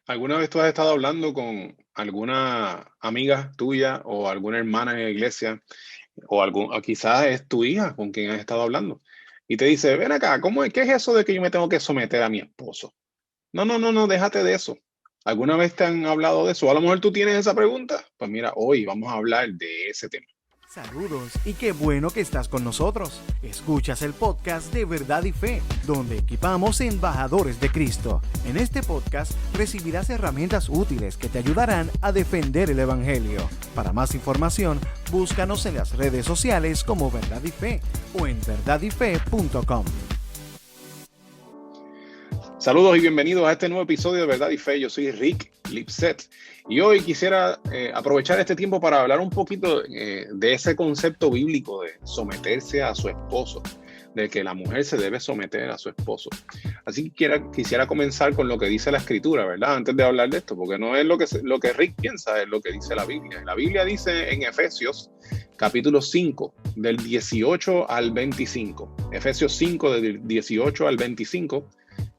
¿Alguna vez tú has estado hablando con alguna amiga tuya o alguna hermana en la iglesia o quizás es tu hija con quien has estado hablando y te dice, ven acá, qué es eso de que yo me tengo que someter a mi esposo? No, no, no, no, déjate de eso. ¿Alguna vez te han hablado de eso? A lo mejor tú tienes esa pregunta. Pues mira, hoy vamos a hablar de ese tema. Saludos y qué bueno que estás con nosotros. Escuchas el podcast de Verdad y Fe, donde equipamos embajadores de Cristo. En este podcast recibirás herramientas útiles que te ayudarán a defender el Evangelio. Para más información, búscanos en las redes sociales como Verdad y Fe o en verdadyfe.com. Saludos y bienvenidos a este nuevo episodio de Verdad y Fe. Yo soy Rick Lipset y hoy quisiera aprovechar este tiempo para hablar un poquito de ese concepto bíblico de someterse a su esposo, de que la mujer se debe someter a su esposo. Así que quisiera comenzar con lo que dice la Escritura, ¿verdad? Antes de hablar de esto, porque no es lo que Rick piensa, es lo que dice la Biblia. La Biblia dice en Efesios capítulo 5, del 18 al 25. Efesios 5, del 18 al 25.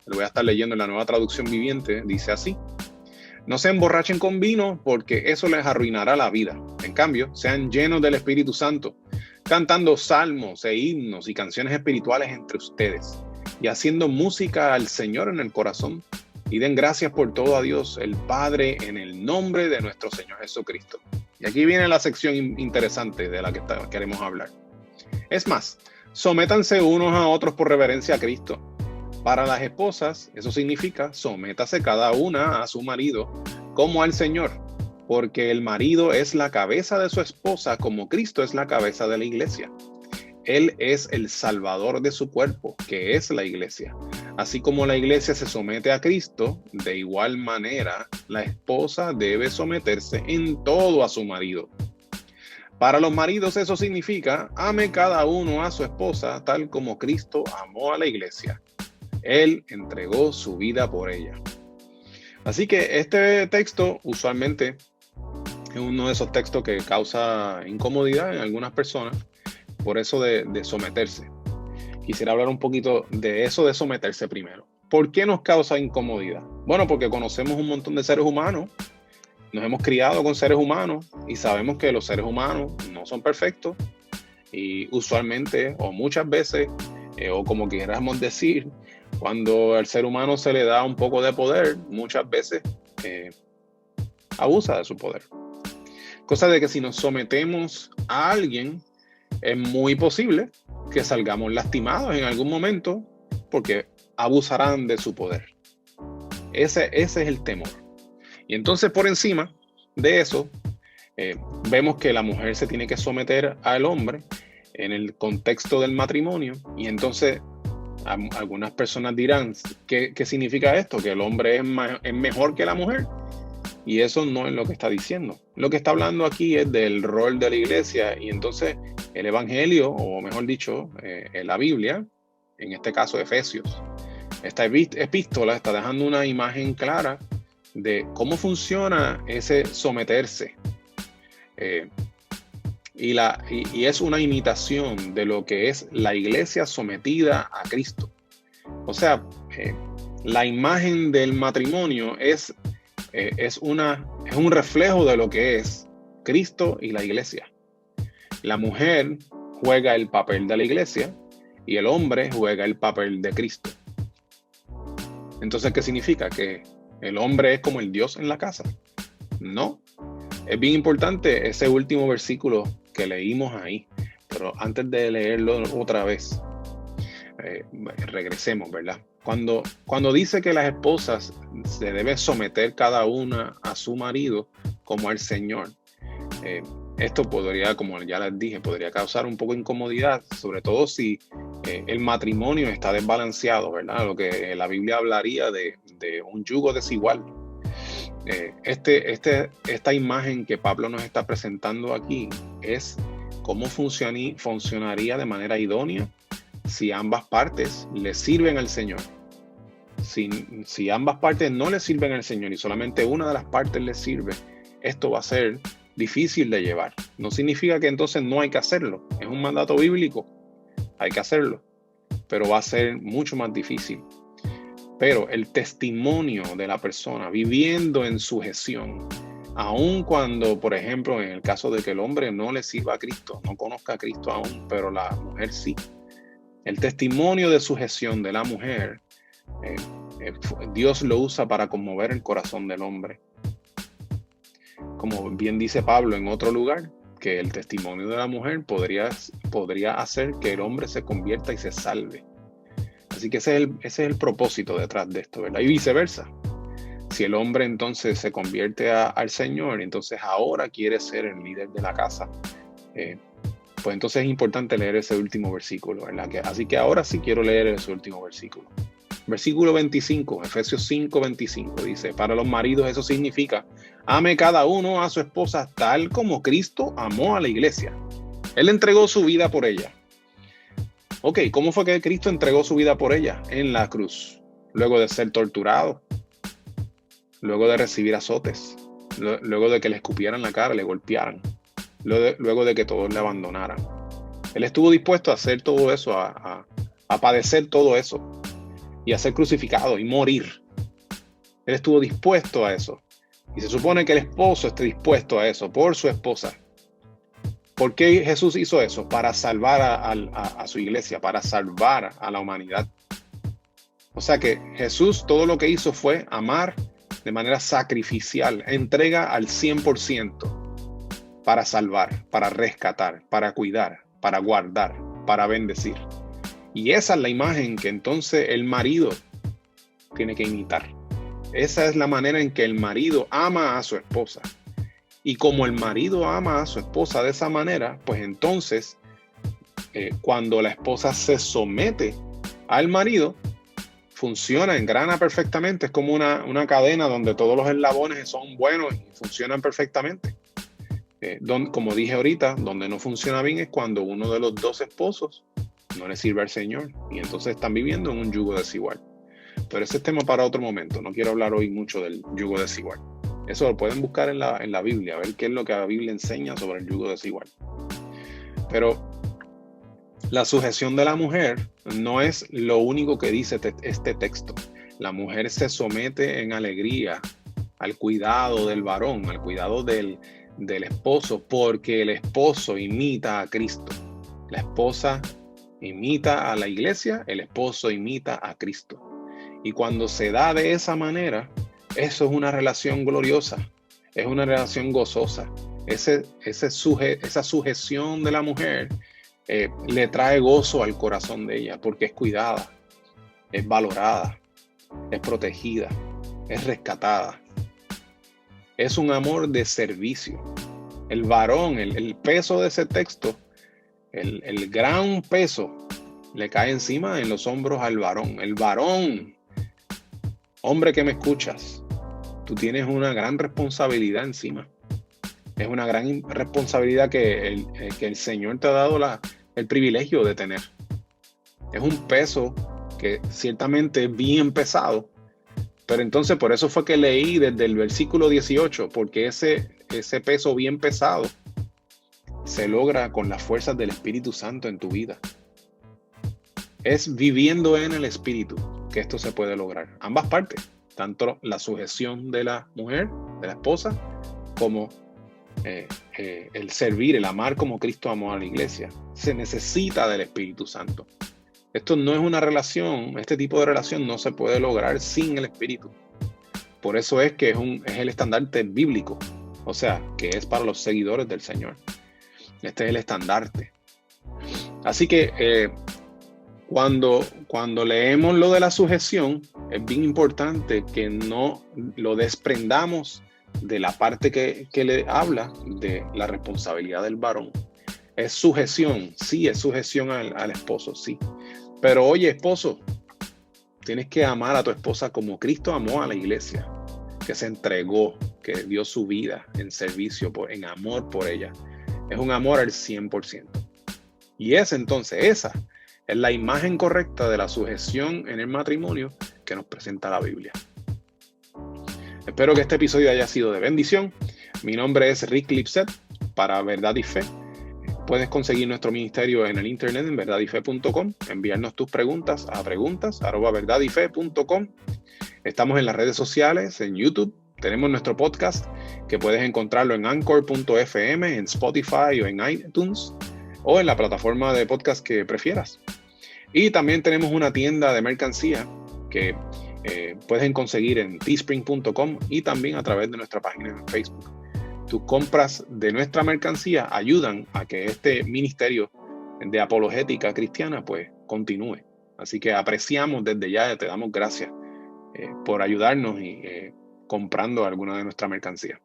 Lo voy a estar leyendo en la Nueva Traducción Viviente. Dice así: no se emborrachen con vino, porque eso les arruinará la vida. En cambio, sean llenos del Espíritu Santo, cantando salmos e himnos y canciones espirituales entre ustedes, y haciendo música al Señor en el corazón, y den gracias por todo a Dios, el Padre, en el nombre de nuestro Señor Jesucristo. Y aquí viene la sección interesante de la que queremos hablar. Es más, sométanse unos a otros por reverencia a Cristo. Para las esposas, eso significa sométase cada una a su marido como al Señor, porque el marido es la cabeza de su esposa como Cristo es la cabeza de la iglesia. Él es el salvador de su cuerpo, que es la iglesia. Así como la iglesia se somete a Cristo, de igual manera la esposa debe someterse en todo a su marido. Para los maridos eso significa ame cada uno a su esposa tal como Cristo amó a la iglesia. Él entregó su vida por ella. Así que este texto usualmente es uno de esos textos que causa incomodidad en algunas personas, por eso de someterse. Quisiera hablar un poquito de eso de someterse primero. ¿Por qué nos causa incomodidad? Bueno, porque conocemos un montón de seres humanos, nos hemos criado con seres humanos y sabemos que los seres humanos no son perfectos y usualmente o muchas veces, o como queramos decir, cuando al ser humano se le da un poco de poder, muchas veces abusa de su poder. Cosa de que si nos sometemos a alguien, es muy posible que salgamos lastimados en algún momento porque abusarán de su poder. Ese es el temor. Y entonces por encima de eso, vemos que la mujer se tiene que someter al hombre en el contexto del matrimonio y entonces algunas personas dirán, ¿qué significa esto? ¿Que el hombre es mejor que la mujer? Y eso no es lo que está diciendo. Lo que está hablando aquí es del rol de la iglesia y entonces el evangelio, o mejor dicho, la Biblia, en este caso Efesios, esta epístola está dejando una imagen clara de cómo funciona ese someterse. Y es una imitación de lo que es la iglesia sometida a Cristo. O sea, la imagen del matrimonio es un reflejo de lo que es Cristo y la iglesia. La mujer juega el papel de la iglesia y el hombre juega el papel de Cristo. Entonces, ¿qué significa? ¿Que el hombre es como el Dios en la casa? No. Es bien importante ese último versículo que leímos ahí, pero antes de leerlo otra vez, regresemos, ¿verdad? Cuando dice que las esposas se deben someter cada una a su marido como al Señor, esto podría, como ya les dije, podría causar un poco de incomodidad, sobre todo si el matrimonio está desbalanceado, ¿verdad? Lo que la Biblia hablaría de un yugo desigual. Esta imagen que Pablo nos está presentando aquí es cómo funcionaría de manera idónea si ambas partes le sirven al Señor. Si ambas partes no le sirven al Señor y solamente una de las partes le sirve, esto va a ser difícil de llevar. No significa que entonces no hay que hacerlo. Es un mandato bíblico. Hay que hacerlo. Pero va a ser mucho más difícil. Pero el testimonio de la persona viviendo en sujeción, aun cuando, por ejemplo, en el caso de que el hombre no le sirva a Cristo, no conozca a Cristo aún, pero la mujer sí. El testimonio de sujeción de la mujer, Dios lo usa para conmover el corazón del hombre. Como bien dice Pablo en otro lugar, que el testimonio de la mujer podría hacer que el hombre se convierta y se salve. Así que ese es el propósito detrás de esto, ¿verdad? Y viceversa. Si el hombre entonces se convierte al Señor, entonces ahora quiere ser el líder de la casa, pues entonces es importante leer ese último versículo, ¿verdad? Así que ahora sí quiero leer ese último versículo. Versículo 25, Efesios 5, 25, dice: para los maridos eso significa: ame cada uno a su esposa tal como Cristo amó a la iglesia. Él entregó su vida por ella. Ok, ¿cómo fue que Cristo entregó su vida por ella? En la cruz, luego de ser torturado, luego de recibir azotes, luego de que le escupieran la cara, le golpearan, luego de que todos le abandonaran. Él estuvo dispuesto a hacer todo eso, a padecer todo eso, y a ser crucificado y morir. Él estuvo dispuesto a eso. Y se supone que el esposo esté dispuesto a eso por su esposa. ¿Por qué Jesús hizo eso? Para salvar a su iglesia, para salvar a la humanidad. O sea que Jesús todo lo que hizo fue amar de manera sacrificial, entrega al 100% para salvar, para rescatar, para cuidar, para guardar, para bendecir. Y esa es la imagen que entonces el marido tiene que imitar. Esa es la manera en que el marido ama a su esposa. Y como el marido ama a su esposa de esa manera, pues entonces cuando la esposa se somete al marido, funciona, engrana perfectamente. Es como una cadena donde todos los eslabones son buenos y funcionan perfectamente. Como dije ahorita, donde no funciona bien es cuando uno de los dos esposos no le sirve al Señor y entonces están viviendo en un yugo desigual. Pero ese es tema para otro momento. No quiero hablar hoy mucho del yugo desigual. Eso lo pueden buscar en la Biblia, a ver qué es lo que la Biblia enseña sobre el yugo desigual. Pero la sujeción de la mujer no es lo único que dice este texto. La mujer se somete en alegría al cuidado del varón, al cuidado del esposo, porque el esposo imita a Cristo. La esposa imita a la iglesia, el esposo imita a Cristo. Y cuando se da de esa manera, eso es una relación gloriosa, es una relación gozosa. Esa sujeción de la mujer le trae gozo al corazón de ella, porque es cuidada, es valorada, es protegida, es rescatada. Es un amor de servicio. El varón, el peso de ese texto, el gran peso le cae encima en los hombros al varón. El varón, hombre que me escuchas, tú tienes una gran responsabilidad encima. Es una gran responsabilidad que el Señor te ha dado el privilegio de tener. Es un peso que ciertamente es bien pesado. Pero entonces por eso fue que leí desde el versículo 18, porque ese peso bien pesado se logra con las fuerzas del Espíritu Santo en tu vida. Es viviendo en el Espíritu que esto se puede lograr. Ambas partes, tanto la sujeción de la mujer, de la esposa, como el servir, el amar como Cristo amó a la iglesia. Se necesita del Espíritu Santo. Esto no es una relación, este tipo de relación no se puede lograr sin el Espíritu. Por eso es que es el estandarte bíblico, o sea, que es para los seguidores del Señor. Este es el estandarte. Así que cuando leemos lo de la sujeción, es bien importante que no lo desprendamos de la parte que le habla de la responsabilidad del varón. Es sujeción, sí, es sujeción al esposo, sí. Pero oye, esposo, tienes que amar a tu esposa como Cristo amó a la iglesia, que se entregó, que dio su vida en servicio, en amor por ella. Es un amor al 100%. Y esa es la imagen correcta de la sujeción en el matrimonio que nos presenta la Biblia. Espero que este episodio haya sido de bendición. Mi nombre es Rick Lipset para Verdad y Fe. puedes conseguir nuestro ministerio en el internet en verdadyfe.com, enviarnos tus preguntas a preguntas@verdadyfe.com. Estamos en las redes sociales, en YouTube, tenemos nuestro podcast que puedes encontrarlo en anchor.fm, en Spotify o en iTunes o en la plataforma de podcast que prefieras. Y también tenemos una tienda de mercancía que puedes conseguir en teespring.com y también a través de nuestra página en Facebook. Tus compras de nuestra mercancía ayudan a que este ministerio de apologética cristiana pues continúe. Así que apreciamos desde ya, te damos gracias por ayudarnos y comprando alguna de nuestra mercancía.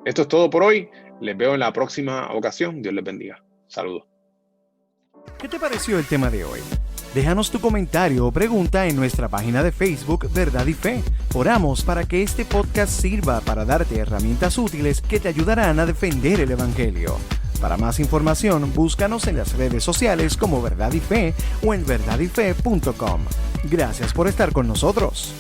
Esto es todo por hoy. Les veo en la próxima ocasión. Dios les bendiga. Saludos. ¿Qué te pareció el tema de hoy? Déjanos tu comentario o pregunta en nuestra página de Facebook Verdad y Fe. Oramos para que este podcast sirva para darte herramientas útiles que te ayudarán a defender el Evangelio. Para más información, búscanos en las redes sociales como Verdad y Fe o en verdadyfe.com. Gracias por estar con nosotros.